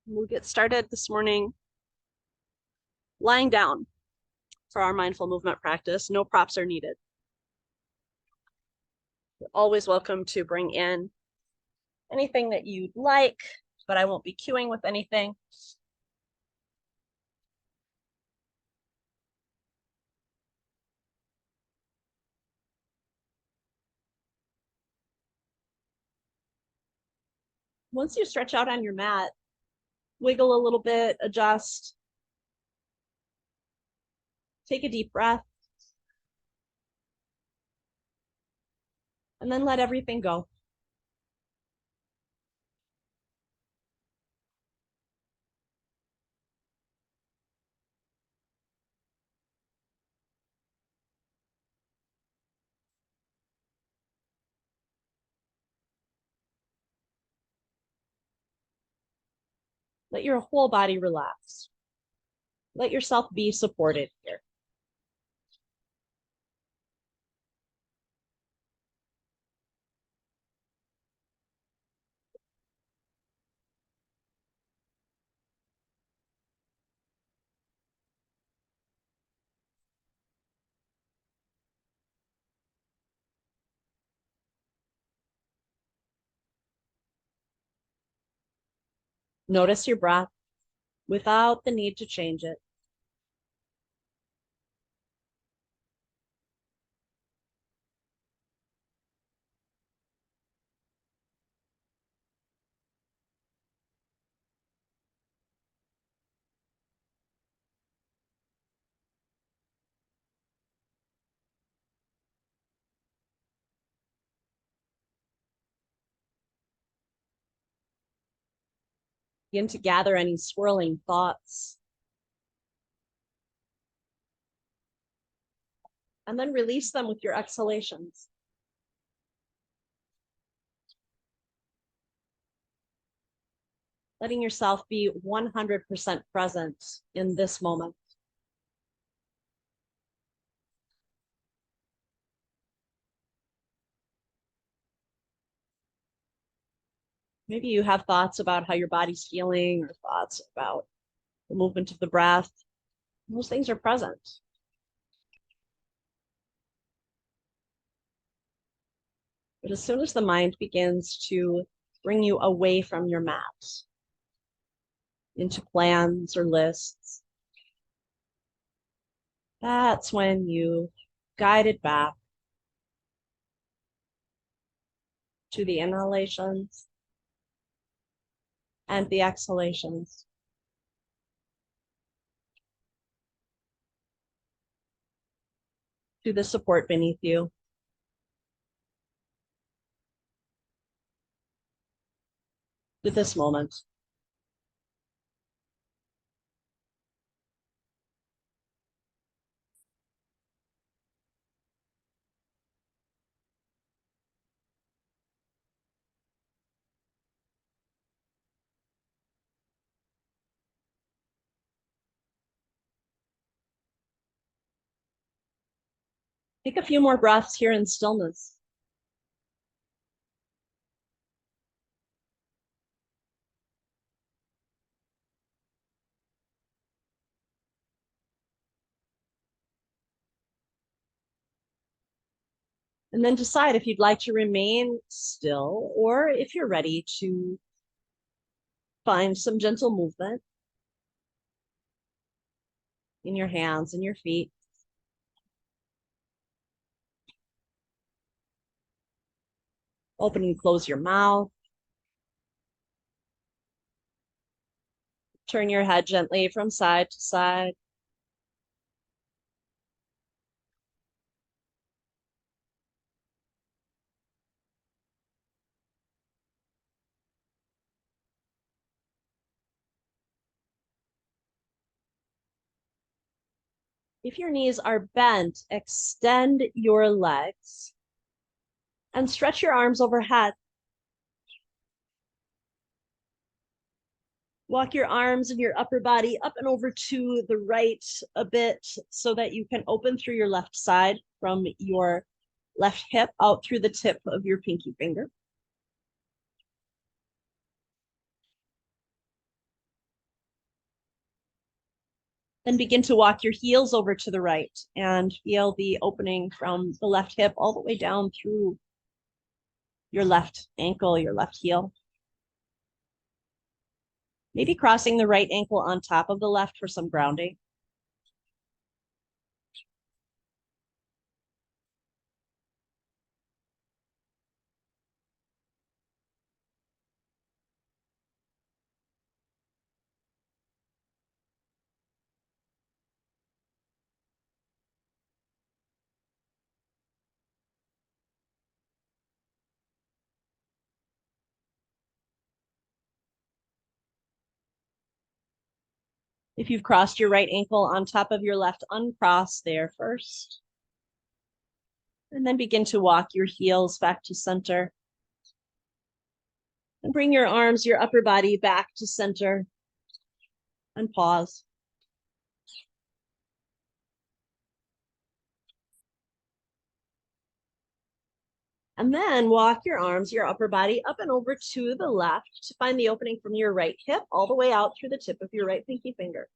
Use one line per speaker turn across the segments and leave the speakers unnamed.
We'll get started this morning lying down for our mindful movement practice. No props are needed. You're always welcome to bring in anything that you'd like, but I won't be cueing with anything. Once you stretch out on your mat, wiggle a little bit, adjust, take a deep breath, and then let everything go. Let your whole body relax. Let yourself be supported here. Notice your breath without the need to change it. Begin to gather any swirling thoughts. And then release them with your exhalations. Letting yourself be 100% present in this moment. Maybe you have thoughts about how your body's feeling or thoughts about the movement of the breath. Those things are present. But as soon as the mind begins to bring you away from your mat into plans or lists, that's when you guide it back to the inhalations and the exhalations. To the support beneath you. To this moment. Take a few more breaths here in stillness. And then decide if you'd like to remain still or if you're ready to find some gentle movement in your hands and your feet. Open and close your mouth. Turn your head gently from side to side. If your knees are bent, extend your legs and stretch your arms overhead. Walk your arms and your upper body up and over to the right a bit so that you can open through your left side from your left hip out through the tip of your pinky finger. Then begin to walk your heels over to the right and feel the opening from the left hip all the way down through your left ankle, your left heel. Maybe crossing the right ankle on top of the left for some grounding. If you've crossed your right ankle on top of your left, uncross there first. And then begin to walk your heels back to center. And bring your arms, your upper body back to center. And pause. And then walk your arms, your upper body up and over to the left to find the opening from your right hip all the way out through the tip of your right pinky finger.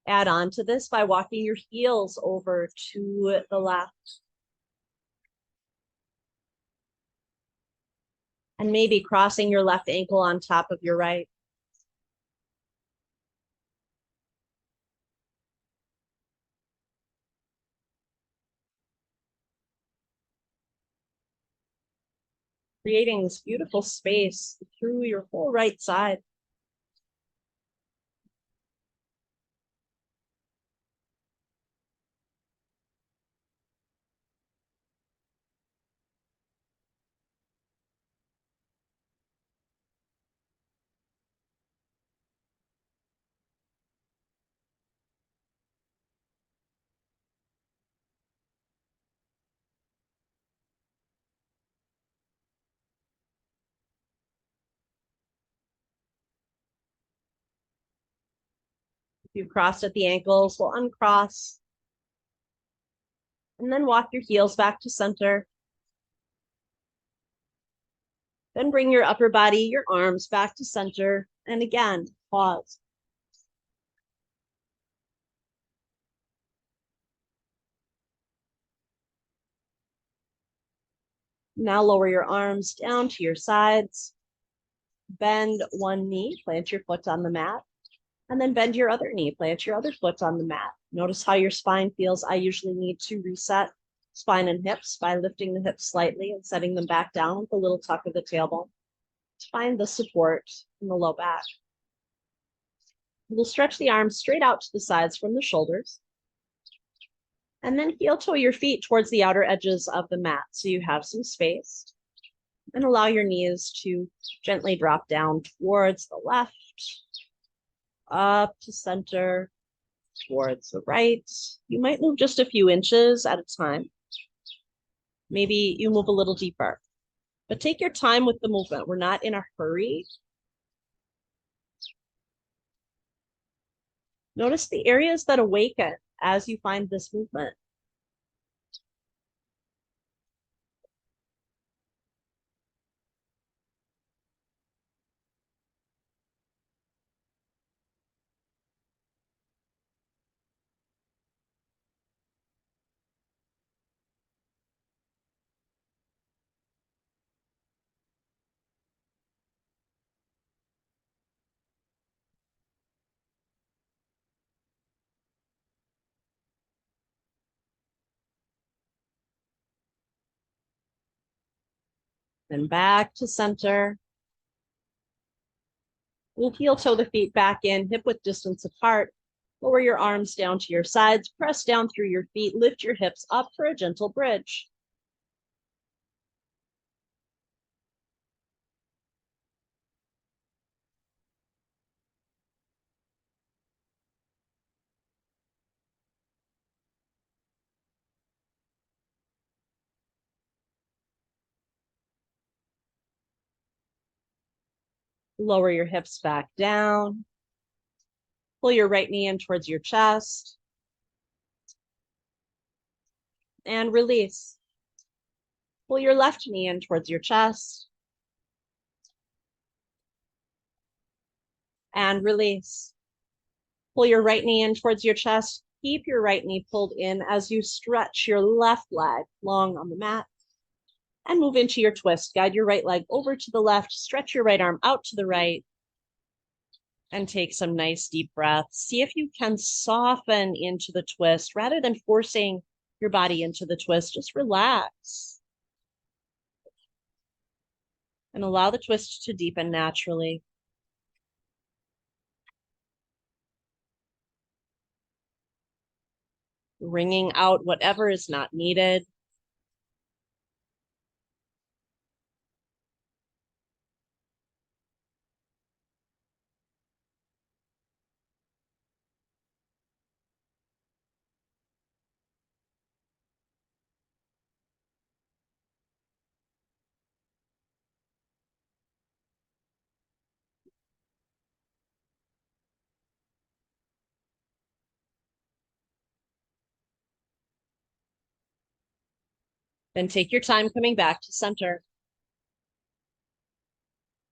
Add on to this by walking your heels over to the left. And maybe crossing your left ankle on top of your right. Creating this beautiful space through your whole right side. If you've crossed at the ankles, we'll uncross. And then walk your heels back to center. Then bring your upper body, your arms back to center. And again, pause. Now lower your arms down to your sides. Bend one knee, plant your foot on the mat. And then bend your other knee, plant your other foot on the mat. Notice how your spine feels. I usually need to reset spine and hips by lifting the hips slightly and setting them back down with a little tuck of the tailbone to find the support in the low back. We'll stretch the arms straight out to the sides from the shoulders. And then heel toe your feet towards the outer edges of the mat so you have some space. And allow your knees to gently drop down towards the left, up to center, towards the right. You might move just a few inches at a time. Maybe you move a little deeper, but take your time with the movement. We're not in a hurry. Notice the areas that awaken as you find this movement. Then back to center. We'll heel toe the feet back in, hip width distance apart. Lower your arms down to your sides, press down through your feet, lift your hips up for a gentle bridge. Lower your hips back down. Pull your right knee in towards your chest. And release. Pull your left knee in towards your chest and release. Pull your right knee in towards your chest. Keep your right knee pulled in as you stretch your left leg long on the mat and move into your twist. Guide your right leg over to the left, stretch your right arm out to the right, and take some nice deep breaths. See if you can soften into the twist rather than forcing your body into the twist. Just relax and allow the twist to deepen naturally. Wringing out whatever is not needed. Then take your time coming back to center.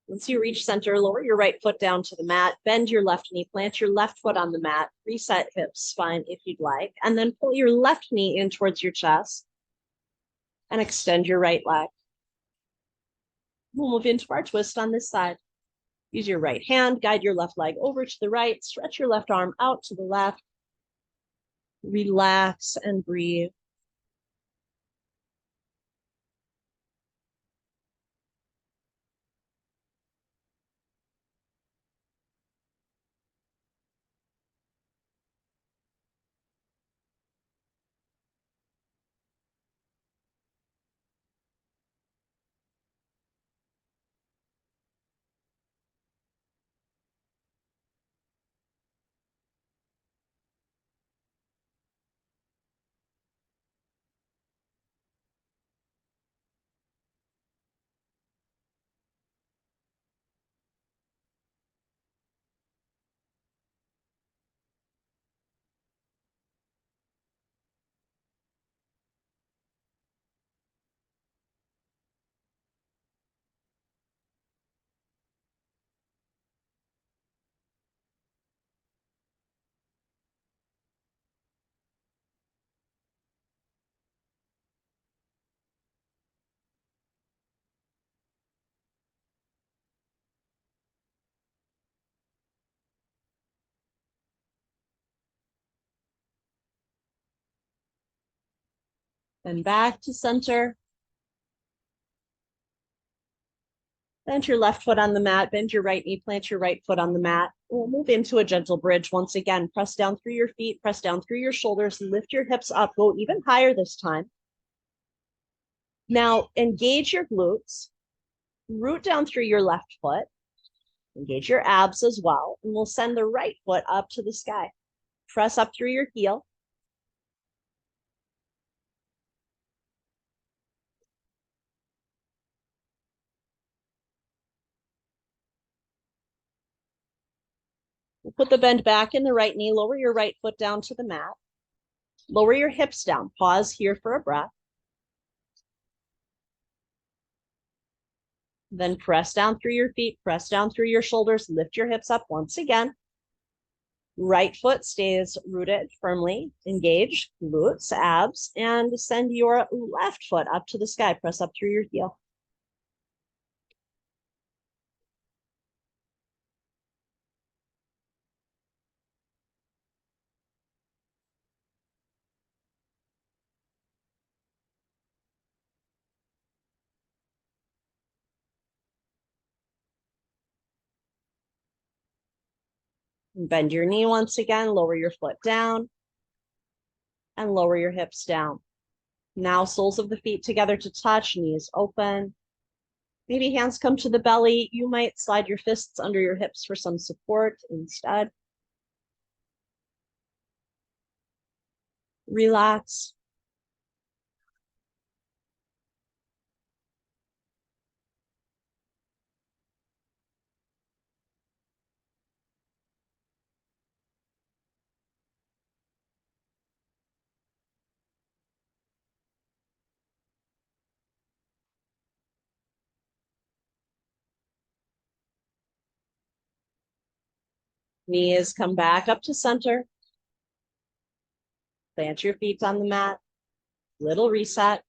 Once you reach center, lower your right foot down to the mat, bend your left knee, plant your left foot on the mat, reset hips, spine if you'd like, and then pull your left knee in towards your chest and extend your right leg. We'll move into our twist on this side. Use your right hand, guide your left leg over to the right, stretch your left arm out to the left, relax and breathe. Then back to center. Plant your left foot on the mat, bend your right knee, plant your right foot on the mat. We'll move into a gentle bridge once again. Press down through your feet, press down through your shoulders, lift your hips up, go even higher this time. Now engage your glutes, root down through your left foot, engage your abs as well, and we'll send the right foot up to the sky. Press up through your heel. We'll put the bend back in the right knee, lower your right foot down to the mat. Lower your hips down, pause here for a breath. Then press down through your feet, press down through your shoulders, lift your hips up once again. Right foot stays rooted firmly, engage glutes, abs, and send your left foot up to the sky. Press up through your heel. Bend your knee once again, lower your foot down, and lower your hips down. Now soles of the feet together to touch, knees open. Maybe hands come to the belly. You might slide your fists under your hips for some support instead. Relax. Knees come back up to center. Plant your feet on the mat. Little reset.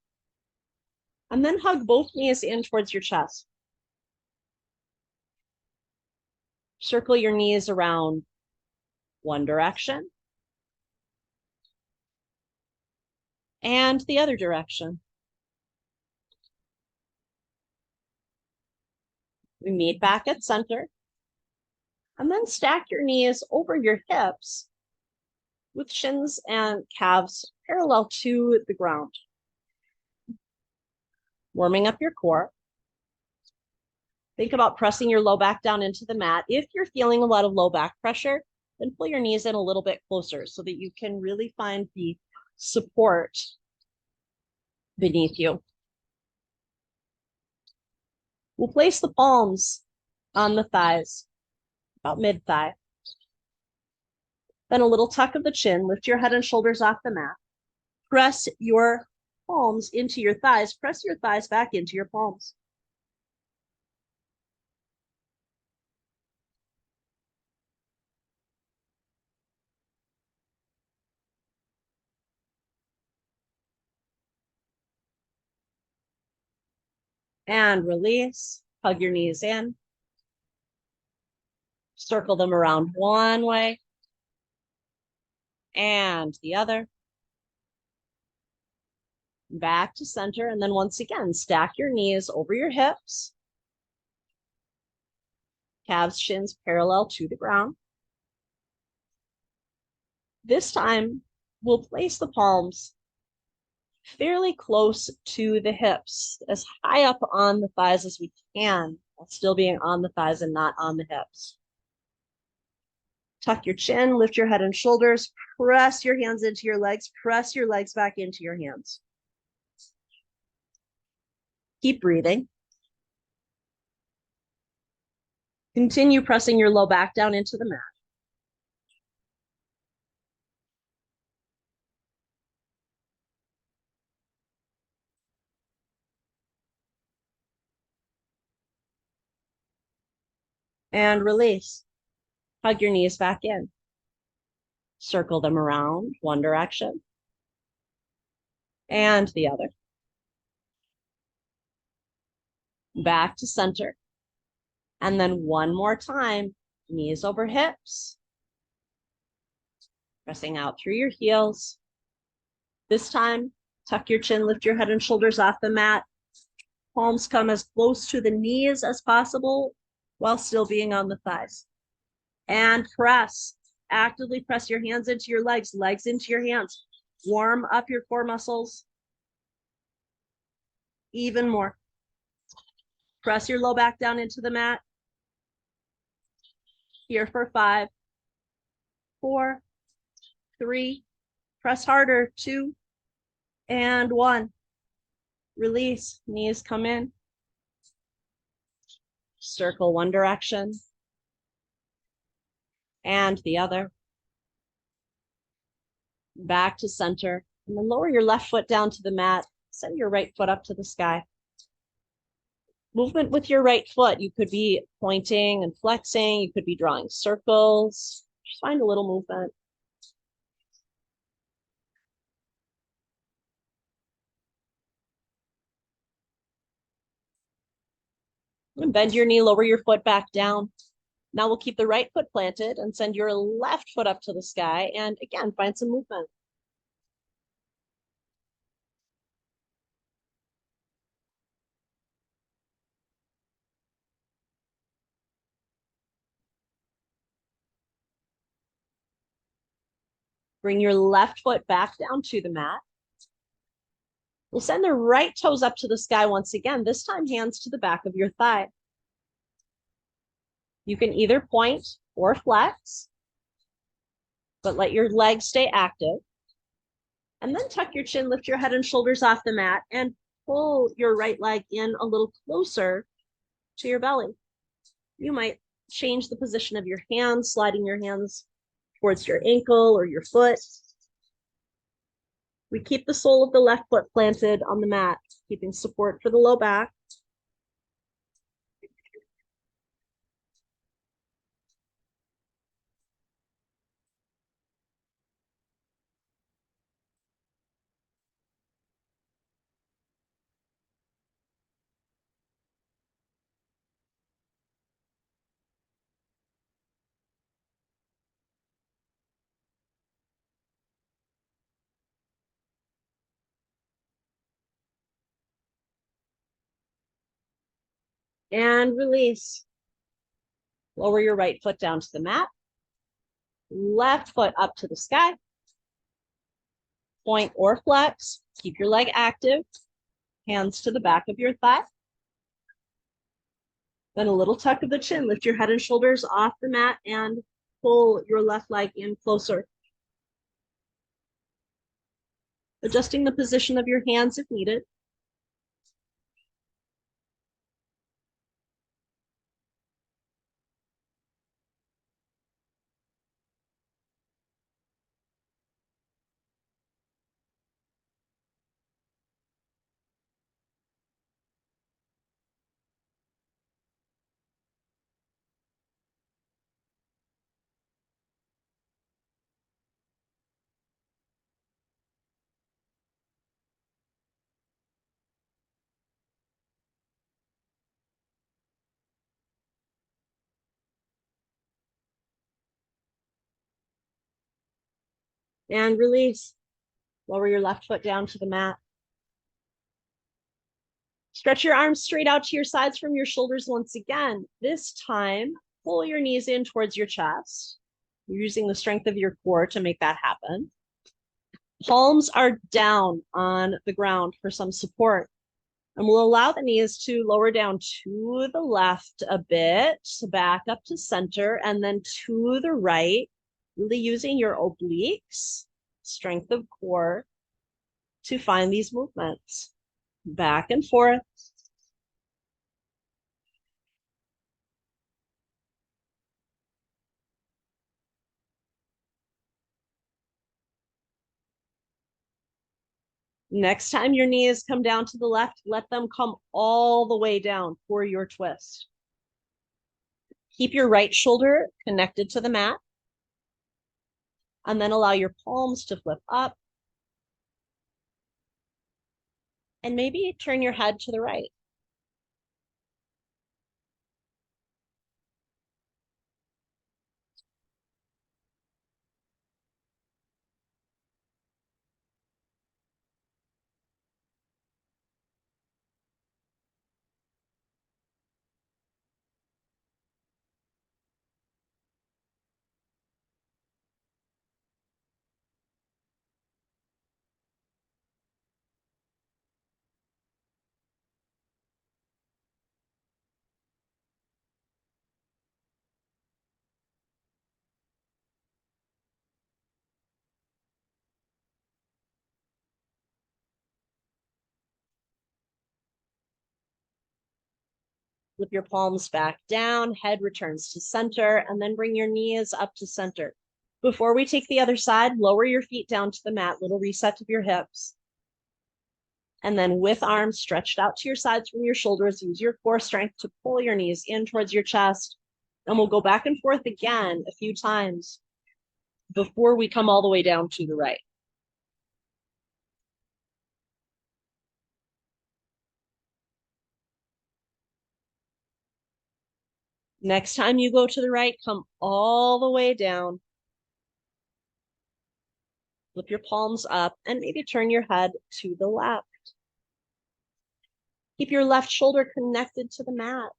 And then hug both knees in towards your chest. Circle your knees around one direction and the other direction. We meet back at center. And then stack your knees over your hips with shins and calves parallel to the ground. Warming up your core. Think about pressing your low back down into the mat. If you're feeling a lot of low back pressure, then pull your knees in a little bit closer so that you can really find the support beneath you. We'll place the palms on the thighs, about mid-thigh. Then a little tuck of the chin, lift your head and shoulders off the mat. Press your palms into your thighs. Press your thighs back into your palms. And release. Hug your knees in. Circle them around one way and the other. Back to center. And then once again, stack your knees over your hips. Calves, shins parallel to the ground. This time, we'll place the palms fairly close to the hips, as high up on the thighs as we can, while still being on the thighs and not on the hips. Tuck your chin, lift your head and shoulders, press your hands into your legs, press your legs back into your hands. Keep breathing. Continue pressing your low back down into the mat. And release. Hug your knees back in. Circle them around one direction and the other. Back to center. And then one more time, knees over hips. Pressing out through your heels. This time, tuck your chin, lift your head and shoulders off the mat. Palms come as close to the knees as possible while still being on the thighs. And press. Actively press your hands into your legs, legs into your hands. Warm up your core muscles. Even more. Press your low back down into the mat. Here for 5, 4, 3. Press harder. 2 and 1. Release. Knees come in. Circle one direction and the other. Back to center. And then lower your left foot down to the mat. Send your right foot up to the sky. Movement with your right foot. You could be pointing and flexing. You could be drawing circles. Just find a little movement. And bend your knee, lower your foot back down. Now we'll keep the right foot planted and send your left foot up to the sky. And again, find some movement. Bring your left foot back down to the mat. We'll send the right toes up to the sky once again, this time hands to the back of your thigh. You can either point or flex, but let your legs stay active. And then tuck your chin, lift your head and shoulders off the mat, and pull your right leg in a little closer to your belly. You might change the position of your hands, sliding your hands towards your ankle or your foot. We keep the sole of the left foot planted on the mat, keeping support for the low back. And release. Lower your right foot down to the mat. Left foot up to the sky. Point or flex. Keep your leg active. Hands to the back of your thigh. Then a little tuck of the chin. Lift your head and shoulders off the mat and pull your left leg in closer. Adjusting the position of your hands if needed. And release. Lower your left foot down to the mat. Stretch your arms straight out to your sides from your shoulders once again. This time, pull your knees in towards your chest. You're using the strength of your core to make that happen. Palms are down on the ground for some support. And we'll allow the knees to lower down to the left a bit, back up to center, and then to the right, really using your obliques, strength of core, to find these movements. Back and forth. Next time your knees come down to the left, let them come all the way down for your twist. Keep your right shoulder connected to the mat, and then allow your palms to flip up. And maybe turn your head to the right. Flip your palms back down, head returns to center, and then bring your knees up to center. Before we take the other side, lower your feet down to the mat, little reset of your hips. And then with arms stretched out to your sides from your shoulders, use your core strength to pull your knees in towards your chest. And we'll go back and forth again a few times before we come all the way down to the right. Next time you go to the right, come all the way down. Flip your palms up and maybe turn your head to the left. Keep your left shoulder connected to the mat.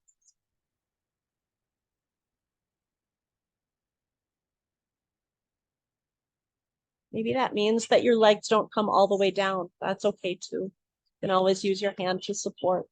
Maybe that means that your legs don't come all the way down. That's okay too. You can always use your hand to support.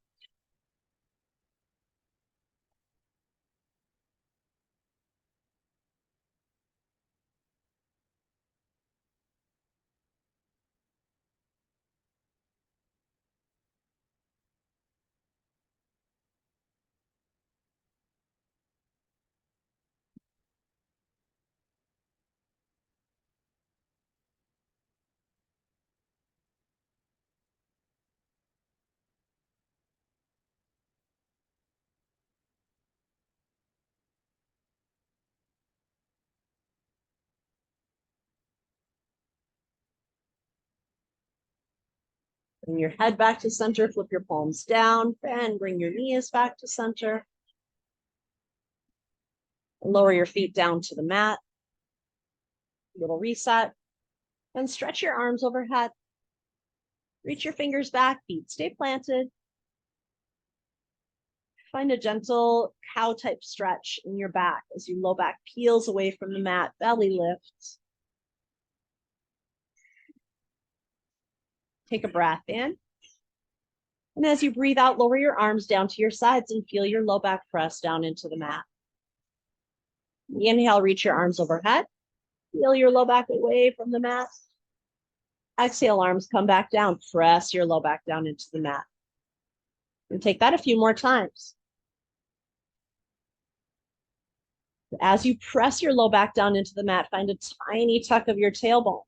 Bring your head back to center, flip your palms down, and bring your knees back to center. Lower your feet down to the mat. Little reset. And stretch your arms overhead. Reach your fingers back, feet stay planted. Find a gentle cow type stretch in your back as your low back peels away from the mat, belly lifts. Take a breath in. And as you breathe out, lower your arms down to your sides and feel your low back press down into the mat. Inhale, reach your arms overhead. Feel your low back away from the mat. Exhale, arms come back down. Press your low back down into the mat. And take that a few more times. As you press your low back down into the mat, find a tiny tuck of your tailbone.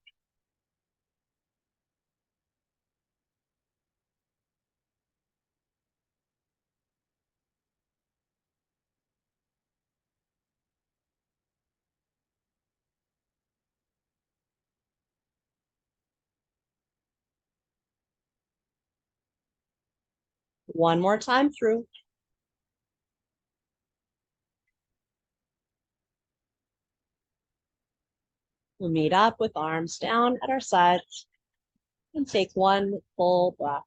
One more time through. We'll meet up with arms down at our sides and take one full breath.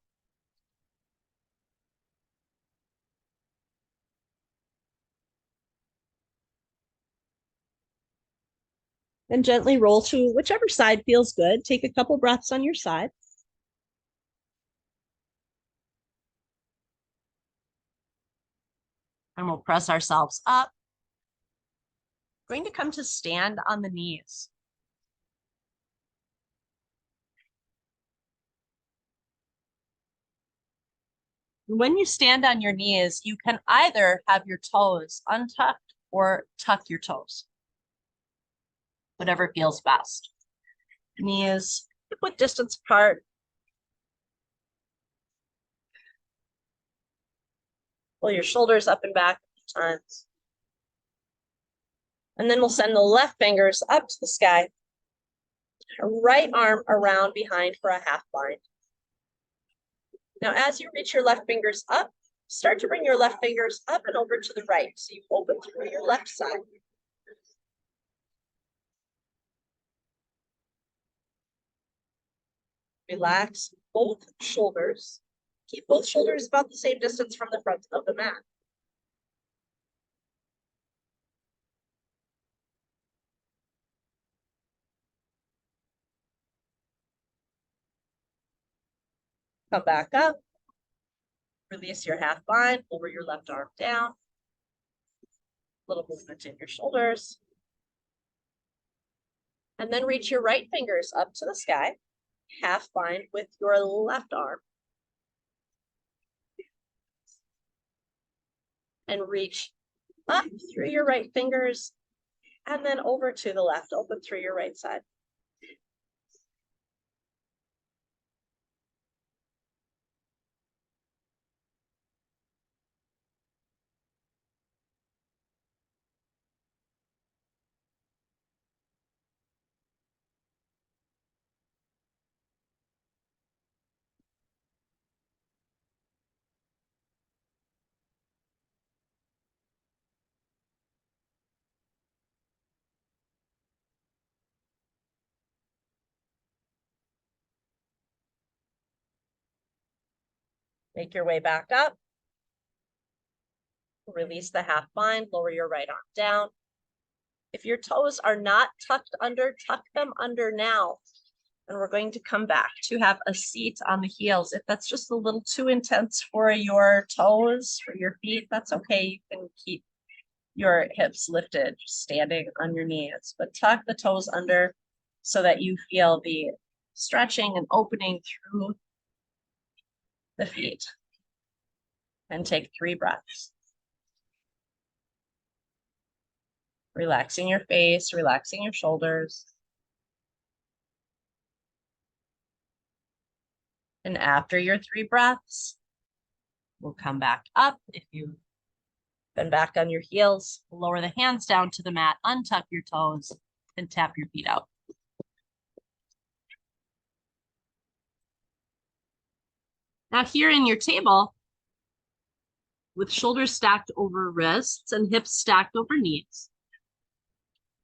And gently roll to whichever side feels good. Take a couple breaths on your side. And we'll press ourselves up. We're going to come to stand on the knees. When you stand on your knees, you can either have your toes untucked or tuck your toes. Whatever feels best. Knees hip-width distance apart. Pull your shoulders up and back a few times. And then we'll send the left fingers up to the sky. Right arm around behind for a half bind. Now, as you reach your left fingers up, start to bring your left fingers up and over to the right. So you open through your left side. Relax both shoulders. Keep both shoulders about the same distance from the front of the mat. Come back up. Release your half bind, lower your left arm down. Little movement in your shoulders. And then reach your right fingers up to the sky. Half bind with your left arm. And reach up through your right fingers and then over to the left, open through your right side. Make your way back up. Release the half bind, lower your right arm down. If your toes are not tucked under, tuck them under now. And we're going to come back to have a seat on the heels. If that's just a little too intense for your toes, for your feet, that's okay. You can keep your hips lifted, standing on your knees, but tuck the toes under so that you feel the stretching and opening through the feet. And take 3 breaths. Relaxing your face, relaxing your shoulders. And after your 3 breaths, we'll come back up. If you've been back on your heels, lower the hands down to the mat, untuck your toes, and tap your feet out. Now here in your table, with shoulders stacked over wrists and hips stacked over knees,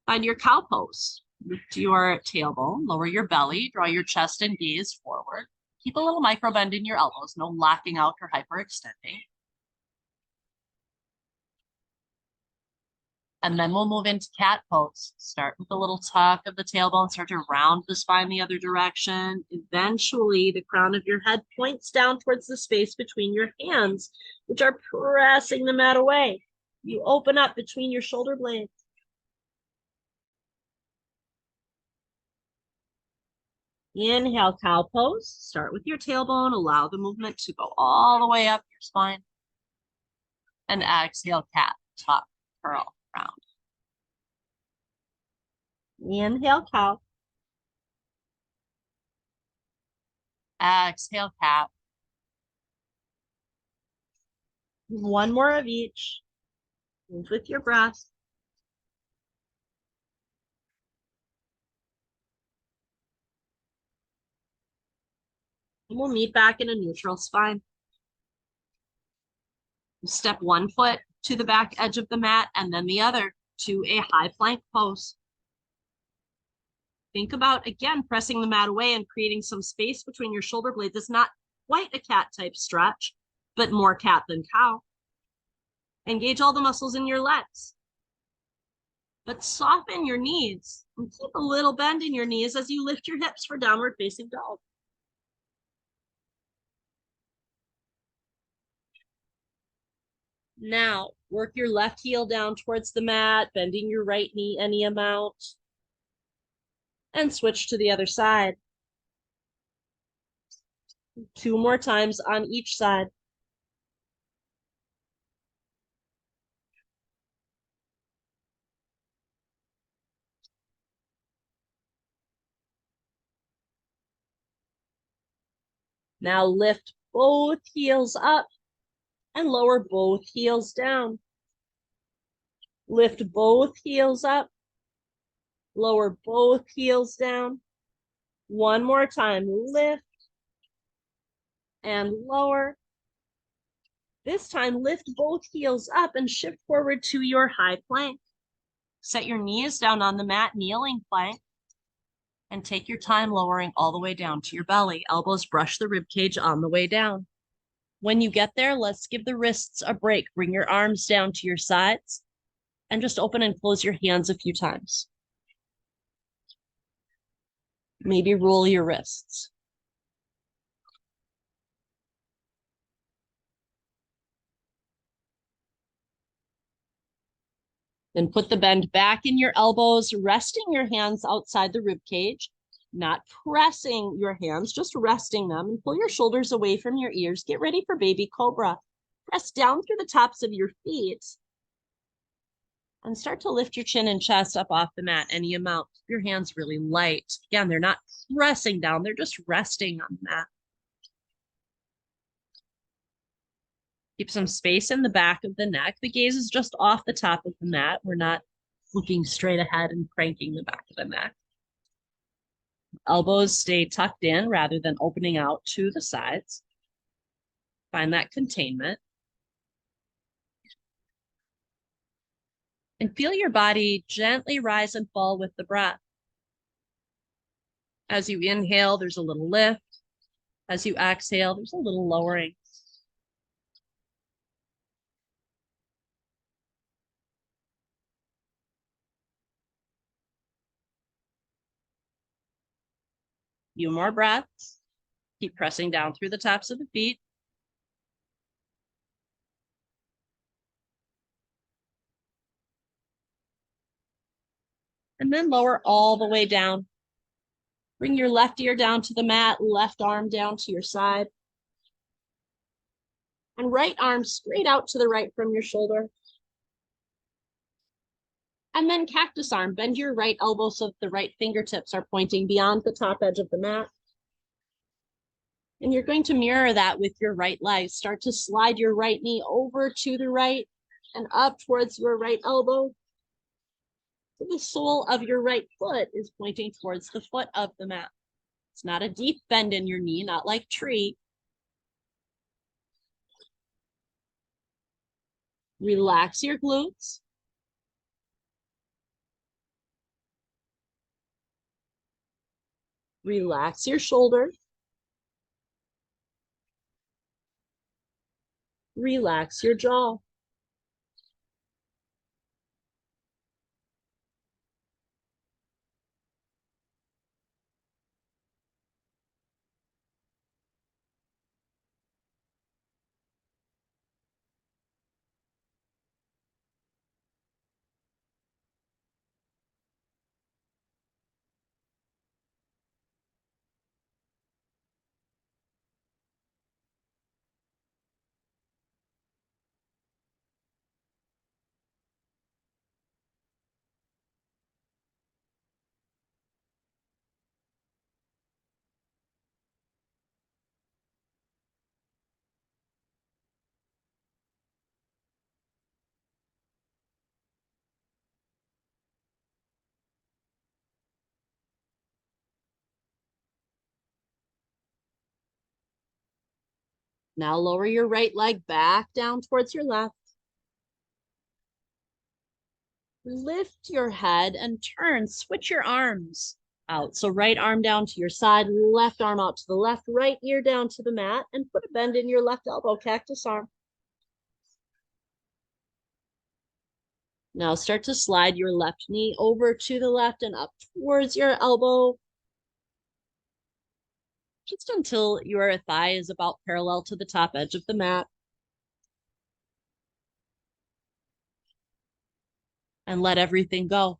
find your cow pose. Lift your tailbone, lower your belly, draw your chest and gaze forward. Keep a little micro bend in your elbows, no locking out or hyperextending. And then we'll move into cat pose. Start with a little tuck of the tailbone, start to round the spine the other direction. Eventually, the crown of your head points down towards the space between your hands, which are pressing the mat away. You open up between your shoulder blades. Inhale, cow pose. Start with your tailbone. Allow the movement to go all the way up your spine. And exhale, cat, tuck, curl, round. Inhale, cow. Exhale, cat. One more of each. Move with your breath. And we'll meet back in a neutral spine. Step one foot to the back edge of the mat and then the other to a high plank pose. Think about, again, pressing the mat away and creating some space between your shoulder blades. It's not quite a cat type stretch, but more cat than cow. Engage all the muscles in your legs. But soften your knees and keep a little bend in your knees as you lift your hips for downward facing dog. Now, work your left heel down towards the mat, bending your right knee any amount, and switch to the other side. 2 more times on each side. Now lift both heels up and lower both heels down. Lift both heels up, lower both heels down. One more time, lift and lower. This time, lift both heels up and shift forward to your high plank. Set your knees down on the mat, kneeling plank, and take your time lowering all the way down to your belly. Elbows brush the rib cage on the way down. When you get there, let's give the wrists a break. Bring your arms down to your sides and just open and close your hands a few times. Maybe roll your wrists. Then put the bend back in your elbows, resting your hands outside the rib cage, not pressing your hands, just resting them, and pull your shoulders away from your ears. Get ready for baby cobra. Press down through the tops of your feet and start to lift your chin and chest up off the mat any amount. Keep your hands really light. Again, they're not pressing down, they're just resting on the mat. Keep some space in the back of the neck. The gaze is just off the top of the mat. We're not looking straight ahead and cranking the back of the neck. Elbows stay tucked in rather than opening out to the sides. Find that containment. And feel your body gently rise and fall with the breath. As you inhale, there's a little lift. As you exhale, there's a little lowering. Few more breaths. Keep pressing down through the tops of the feet. And then lower all the way down. Bring your left ear down to the mat, left arm down to your side. And right arm straight out to the right from your shoulder. And then cactus arm, bend your right elbow so that the right fingertips are pointing beyond the top edge of the mat. And you're going to mirror that with your right leg. Start to slide your right knee over to the right and up towards your right elbow. So the sole of your right foot is pointing towards the foot of the mat. It's not a deep bend in your knee, not like tree. Relax your glutes. Relax your shoulders. Relax your jaw. Now lower your right leg back down towards your left. Lift your head and turn. Switch your arms out. So right arm down to your side, left arm out to the left, right ear down to the mat, and put a bend in your left elbow, cactus arm. Now start to slide your left knee over to the left and up towards your elbow, just until your thigh is about parallel to the top edge of the mat. And let everything go.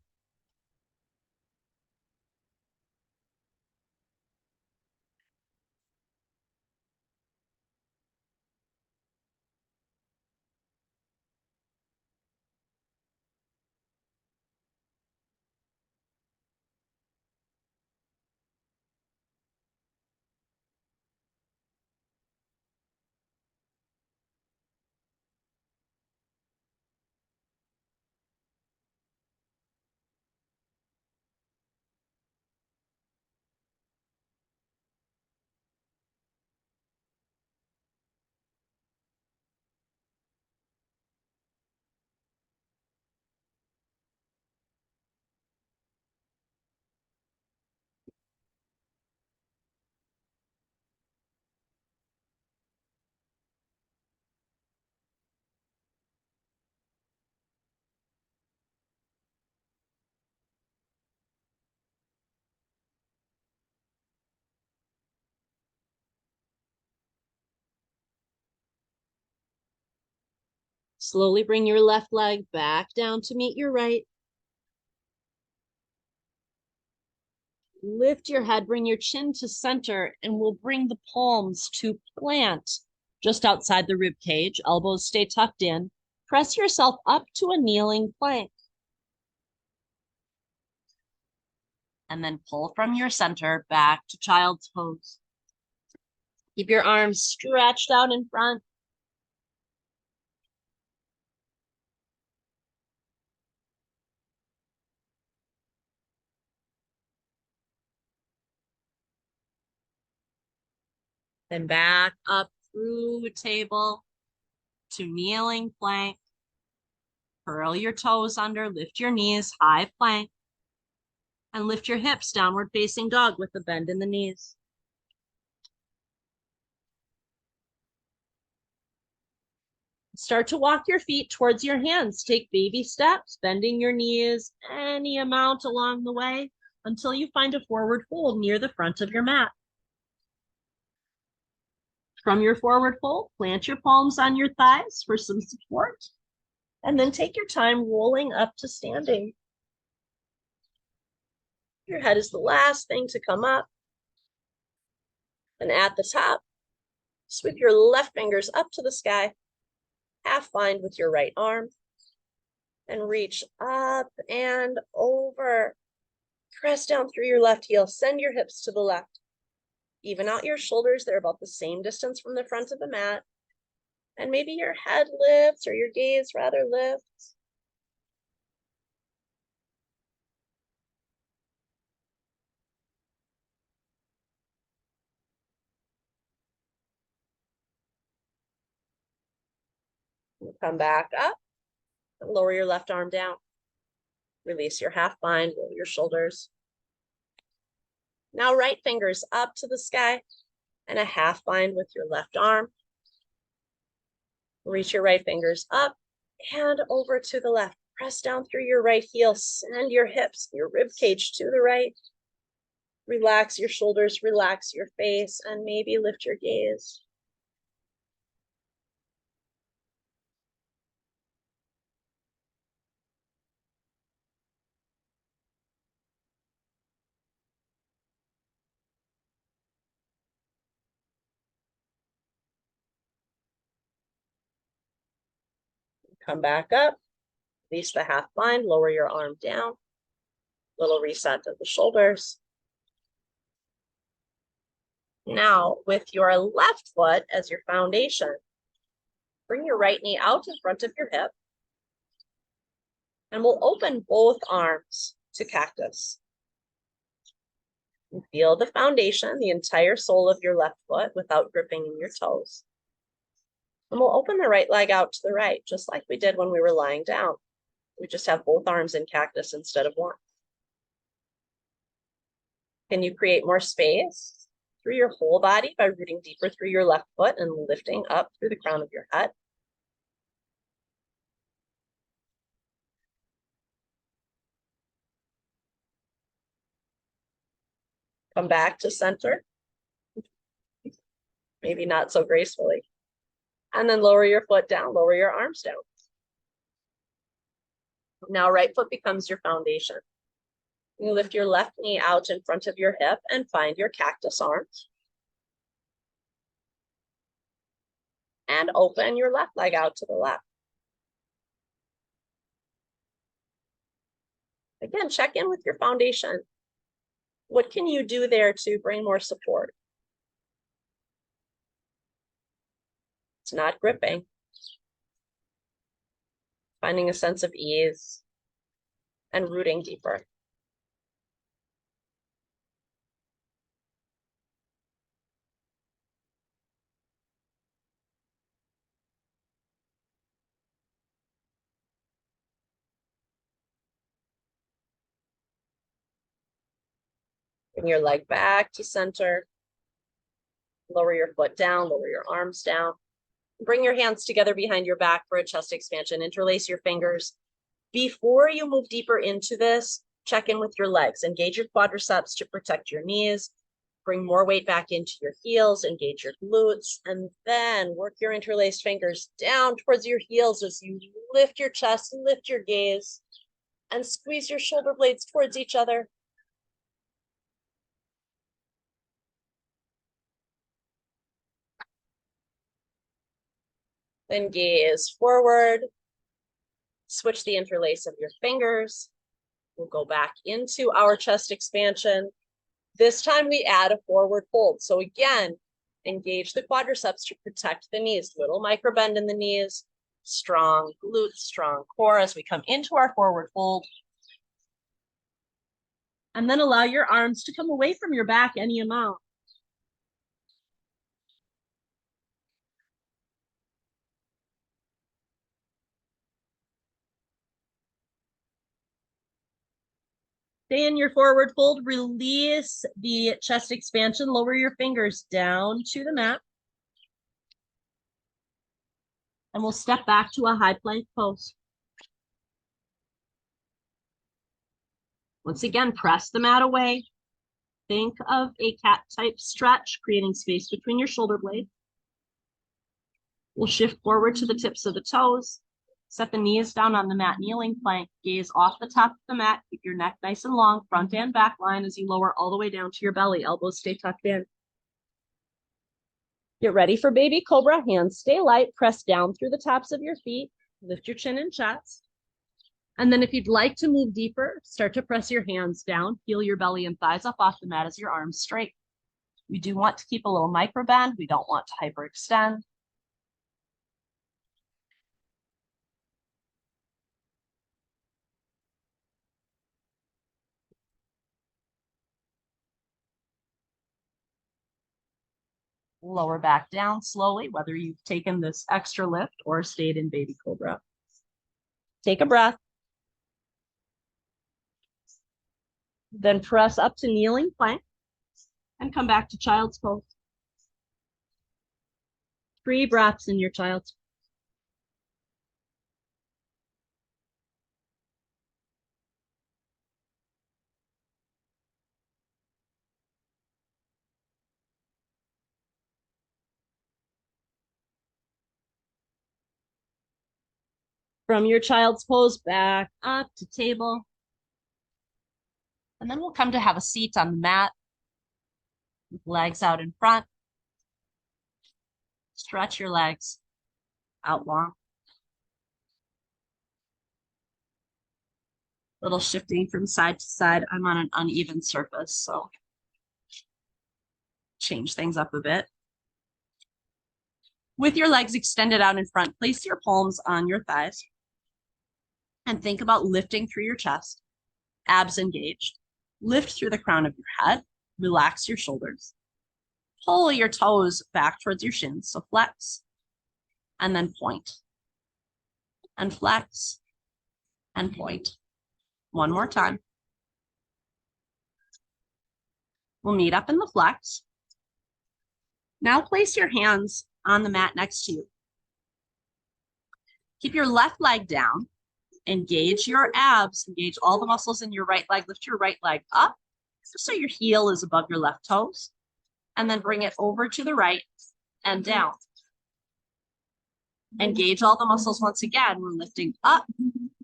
Slowly bring your left leg back down to meet your right. Lift your head, bring your chin to center, and we'll bring the palms to plant just outside the rib cage. Elbows stay tucked in. Press yourself up to a kneeling plank. And then pull from your center back to child's pose. Keep your arms stretched out in front. Then back up through table to kneeling plank. Curl your toes under, lift your knees, high plank. And lift your hips, downward facing dog with a bend in the knees. Start to walk your feet towards your hands. Take baby steps, bending your knees any amount along the way until you find a forward fold near the front of your mat. From your forward fold, plant your palms on your thighs for some support, and then take your time rolling up to standing. Your head is the last thing to come up. And at the top, sweep your left fingers up to the sky, half bind with your right arm, and reach up and over. Press down through your left heel, send your hips to the left. Even out your shoulders, they're about the same distance from the front of the mat. And maybe your head lifts or your gaze rather lifts. Come back up and lower your left arm down. Release your half bind, roll your shoulders. Now right fingers up to the sky and a half bind with your left arm. Reach your right fingers up and over to the left. Press down through your right heel, send your hips, your rib cage to the right. Relax your shoulders, relax your face, and maybe lift your gaze. Come back up, release the half bind, lower your arm down. Little reset of the shoulders. Now, with your left foot as your foundation, bring your right knee out in front of your hip. And we'll open both arms to cactus. And feel the foundation, the entire sole of your left foot without gripping in your toes. And we'll open the right leg out to the right, just like we did when we were lying down. We just have both arms in cactus instead of one. Can you create more space through your whole body by rooting deeper through your left foot and lifting up through the crown of your head? Come back to center. Maybe not so gracefully. And then lower your foot down, lower your arms down. Now right foot becomes your foundation. You lift your left knee out in front of your hip and find your cactus arms. And open your left leg out to the left. Again, check in with your foundation. What can you do there to bring more support? It's not gripping. Finding a sense of ease and rooting deeper. Bring your leg back to center. Lower your foot down, lower your arms down. Bring your hands together behind your back for a chest expansion. Interlace your fingers. Before you move deeper into this, check in with your legs. Engage your quadriceps to protect your knees. Bring more weight back into your heels. Engage your glutes. And then work your interlaced fingers down towards your heels as you lift your chest, lift your gaze, and squeeze your shoulder blades towards each other. Then gaze forward. Switch the interlace of your fingers. We'll go back into our chest expansion. This time we add a forward fold. So again, engage the quadriceps to protect the knees. Little micro bend in the knees, strong glutes, strong core as we come into our forward fold. And then allow your arms to come away from your back any amount. Stay in your forward fold, release the chest expansion, lower your fingers down to the mat. And we'll step back to a high plank pose. Once again, press the mat away. Think of a cat type stretch, creating space between your shoulder blades. We'll shift forward to the tips of the toes. Set the knees down on the mat, kneeling plank. Gaze off the top of the mat. Keep your neck nice and long, front and back line as you lower all the way down to your belly. Elbows stay tucked in. Get ready for baby cobra. Hands stay light. Press down through the tops of your feet. Lift your chin and chest. And then if you'd like to move deeper, start to press your hands down. Heel your belly and thighs up off the mat as your arms straight. We do want to keep a little micro bend. We don't want to hyperextend. Lower back down slowly, whether you've taken this extra lift or stayed in baby cobra. Take a breath. Then press up to kneeling plank and come back to child's pose. 3 breaths in your child's pose. From your child's pose, back up to table. And then we'll come to have a seat on the mat with legs out in front. Stretch your legs out long. Little shifting from side to side. I'm on an uneven surface, so change things up a bit. With your legs extended out in front, place your palms on your thighs and think about lifting through your chest, abs engaged. Lift through the crown of your head, relax your shoulders. Pull your toes back towards your shins, so flex. and then point, and flex, and point. One more time. We'll meet up in the flex. Now place your hands on the mat next to you. Keep your left leg down. Engage your abs, engage all the muscles in your right leg. Lift your right leg up, just so your heel is above your left toes. And then bring it over to the right and down. Engage all the muscles once again. We're lifting up,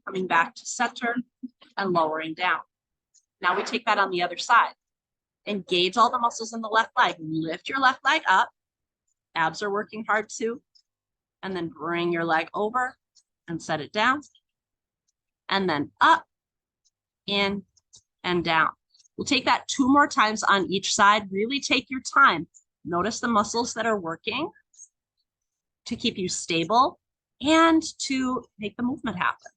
coming back to center, and lowering down. Now we take that on the other side. Engage all the muscles in the left leg. Lift your left leg up. Abs are working hard too. And then bring your leg over and set it down. And then up, in, and down. We'll take that 2 more times on each side. Really take your time. Notice the muscles that are working to keep you stable and to make the movement happen.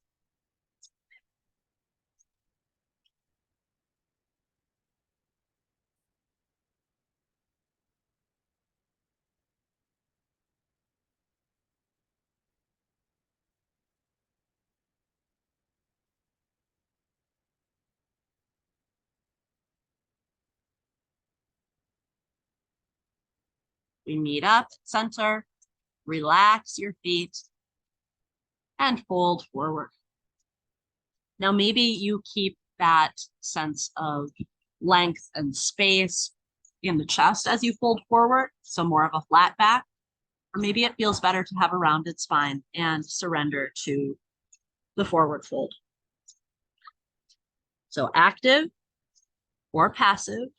We meet up, center, relax your feet, and fold forward. Now, maybe you keep that sense of length and space in the chest as you fold forward, so more of a flat back. Or maybe it feels better to have a rounded spine and surrender to the forward fold. So active or passive.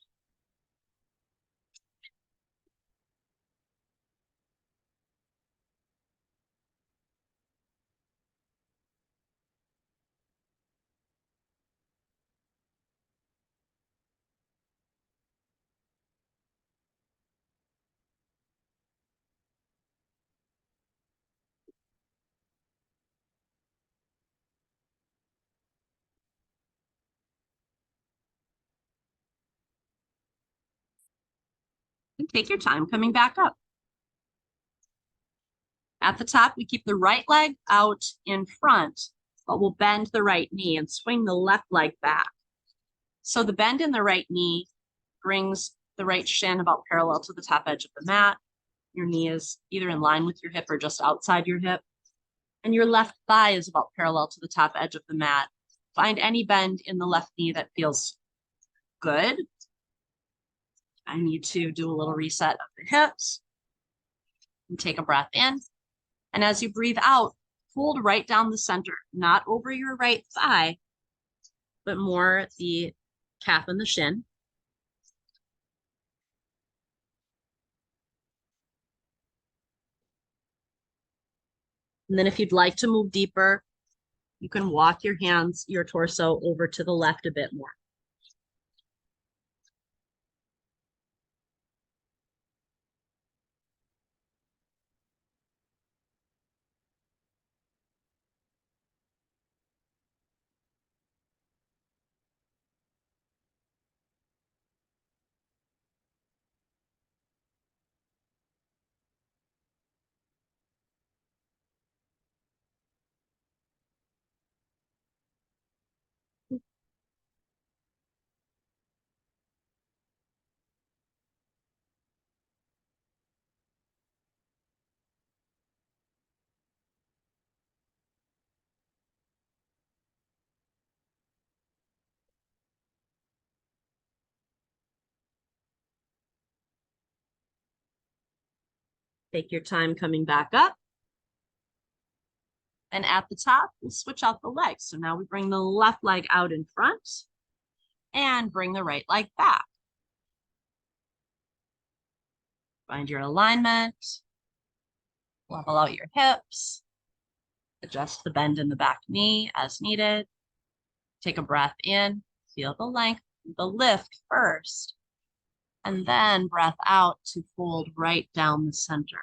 And take your time coming back up. At the top, we keep the right leg out in front, but we'll bend the right knee and swing the left leg back. So the bend in the right knee brings the right shin about parallel to the top edge of the mat. Your knee is either in line with your hip or just outside your hip. And your left thigh is about parallel to the top edge of the mat. Find any bend in the left knee that feels good. I need to do a little reset of the hips. And take a breath in. And as you breathe out, fold right down the center, not over your right thigh, but more the calf and the shin. And then if you'd like to move deeper, you can walk your hands, your torso over to the left a bit more. Take your time coming back up. And at the top, we'll switch out the legs. So now we bring the left leg out in front and bring the right leg back. Find your alignment, level out your hips, adjust the bend in the back knee as needed. Take a breath in, feel the length, the lift first, and then breath out to fold right down the center.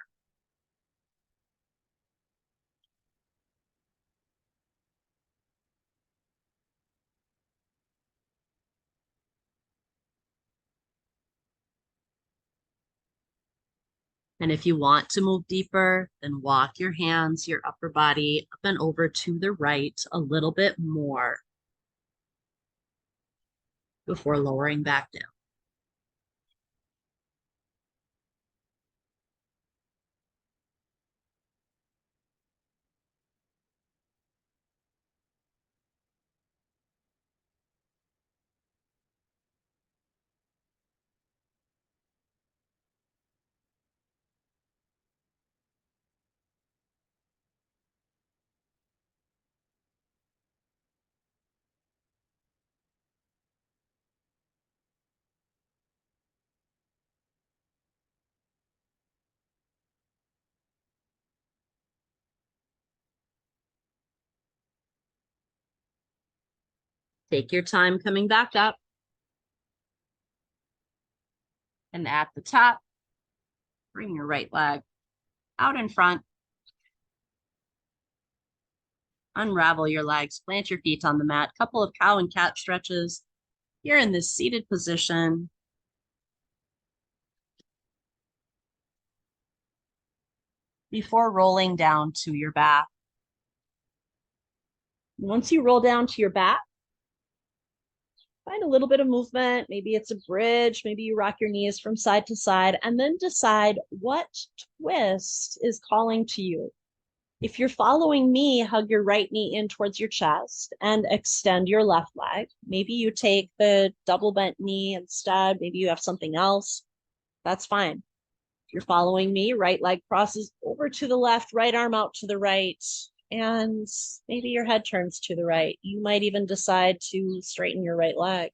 And if you want to move deeper, then walk your hands, your upper body up and over to the right a little bit more before lowering back down. Take your time coming back up. And at the top, bring your right leg out in front. Unravel your legs, plant your feet on the mat. Couple of cow and cat stretches. You're in this seated position. Before rolling down to your back. Once you roll down to your back, find a little bit of movement. Maybe it's a bridge. Maybe you rock your knees from side to side, and then decide what twist is calling to you. If you're following me, hug your right knee in towards your chest and extend your left leg. Maybe you take the double bent knee instead. Maybe you have something else. That's fine. If you're following me, right leg crosses over to the left, right arm out to the right, and maybe your head turns to the right. You might even decide to straighten your right leg.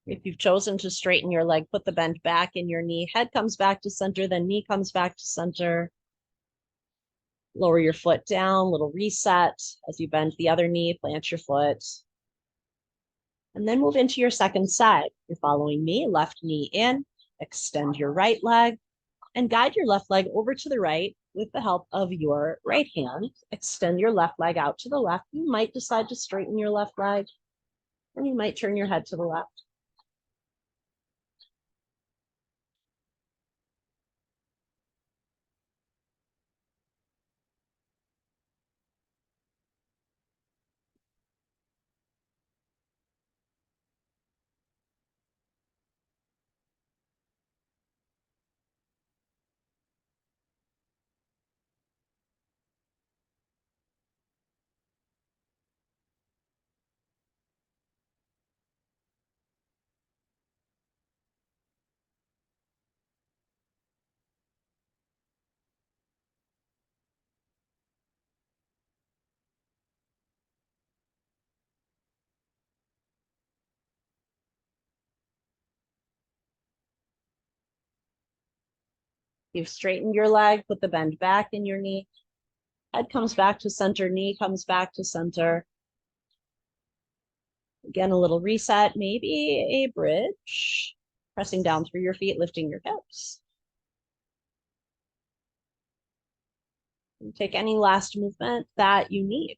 If you've chosen to straighten your leg, put the bend back in your knee. Head comes back to center, then knee comes back to center. Lower your foot down, little reset. As you bend the other knee, plant your foot. And then move into your second side. You're following me, left knee in, extend your right leg, and guide your left leg over to the right with the help of your right hand. Extend your left leg out to the left. You might decide to straighten your left leg, and you might turn your head to the left. You've straightened your leg, put the bend back in your knee. Head comes back to center, knee comes back to center. Again, a little reset, maybe a bridge. Pressing down through your feet, lifting your hips. And take any last movement that you need.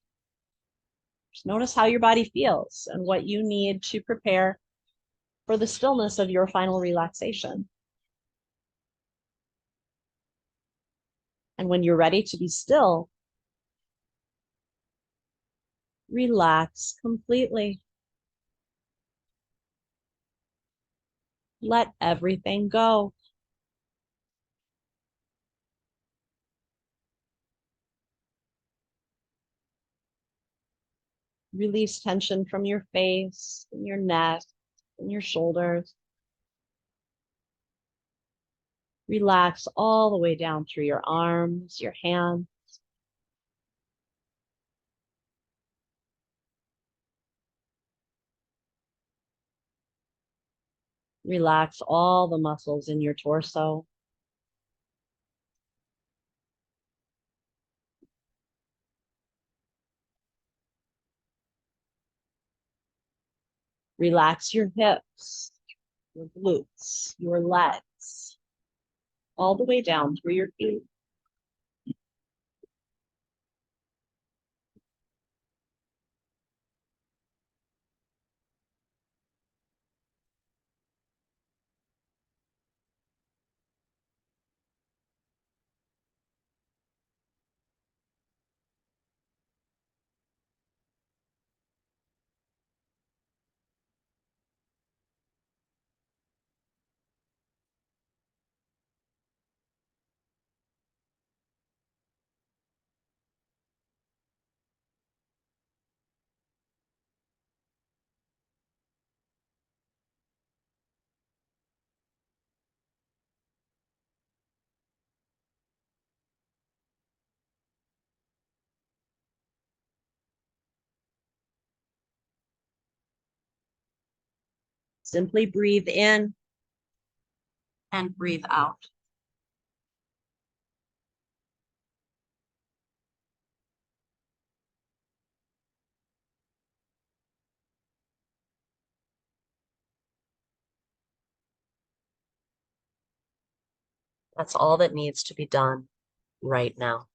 Just notice how your body feels and what you need to prepare for the stillness of your final relaxation. And when you're ready to be still, relax completely. Let everything go. Release tension from your face and your neck and your shoulders. Relax all the way down through your arms, your hands. Relax all the muscles in your torso. Relax your hips, your glutes, your legs, all the way down through your feet. Simply breathe in and breathe out. That's all that needs to be done right now.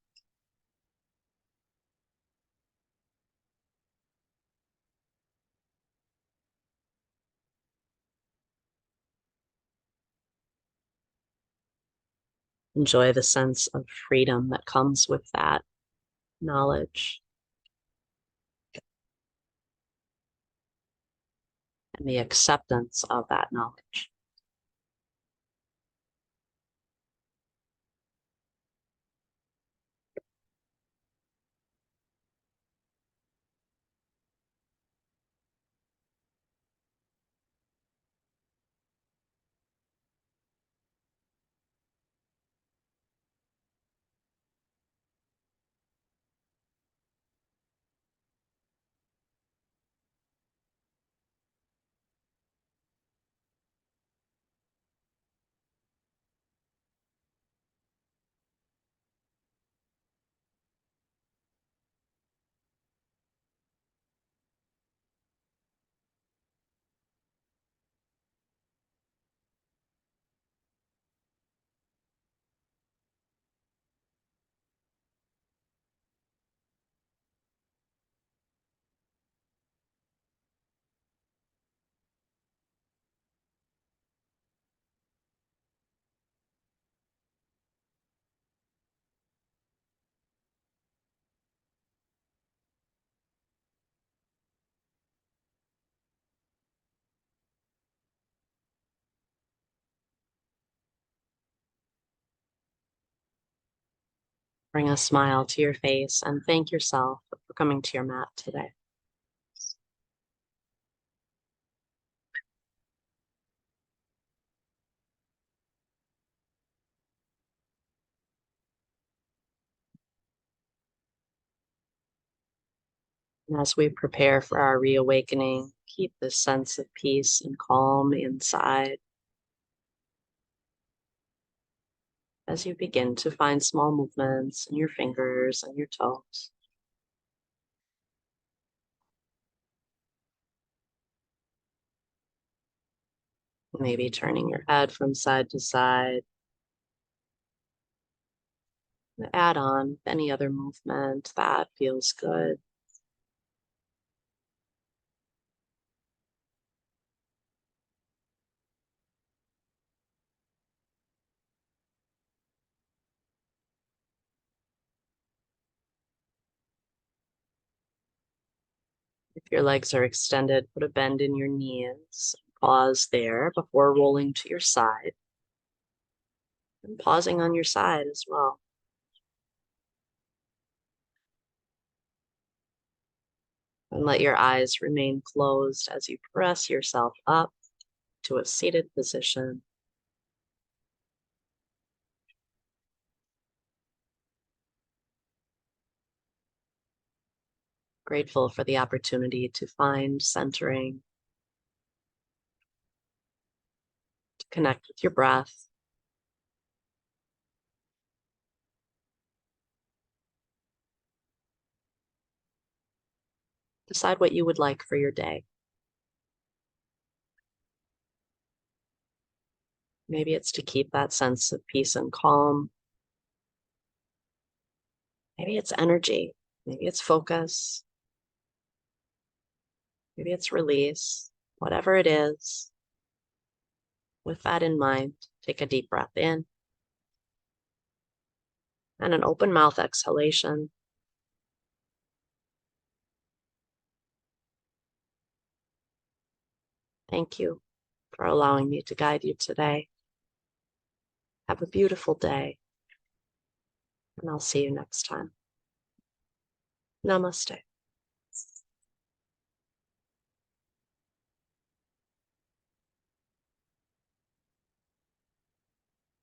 Enjoy the sense of freedom that comes with that knowledge and the acceptance of that knowledge. Bring a smile to your face and thank yourself for coming to your mat today. And as we prepare for our reawakening, keep this sense of peace and calm inside as you begin to find small movements in your fingers and your toes. Maybe turning your head from side to side. Add on any other movement that feels good. If your legs are extended, put a bend in your knees. Pause there before rolling to your side. And pausing on your side as well. And let your eyes remain closed as you press yourself up to a seated position. Grateful for the opportunity to find centering, to connect with your breath. Decide what you would like for your day. Maybe it's to keep that sense of peace and calm. Maybe it's energy. Maybe it's focus. Maybe it's release. Whatever it is, with that in mind, take a deep breath in and an open mouth exhalation. Thank you for allowing me to guide you today. Have a beautiful day, and I'll see you next time. Namaste.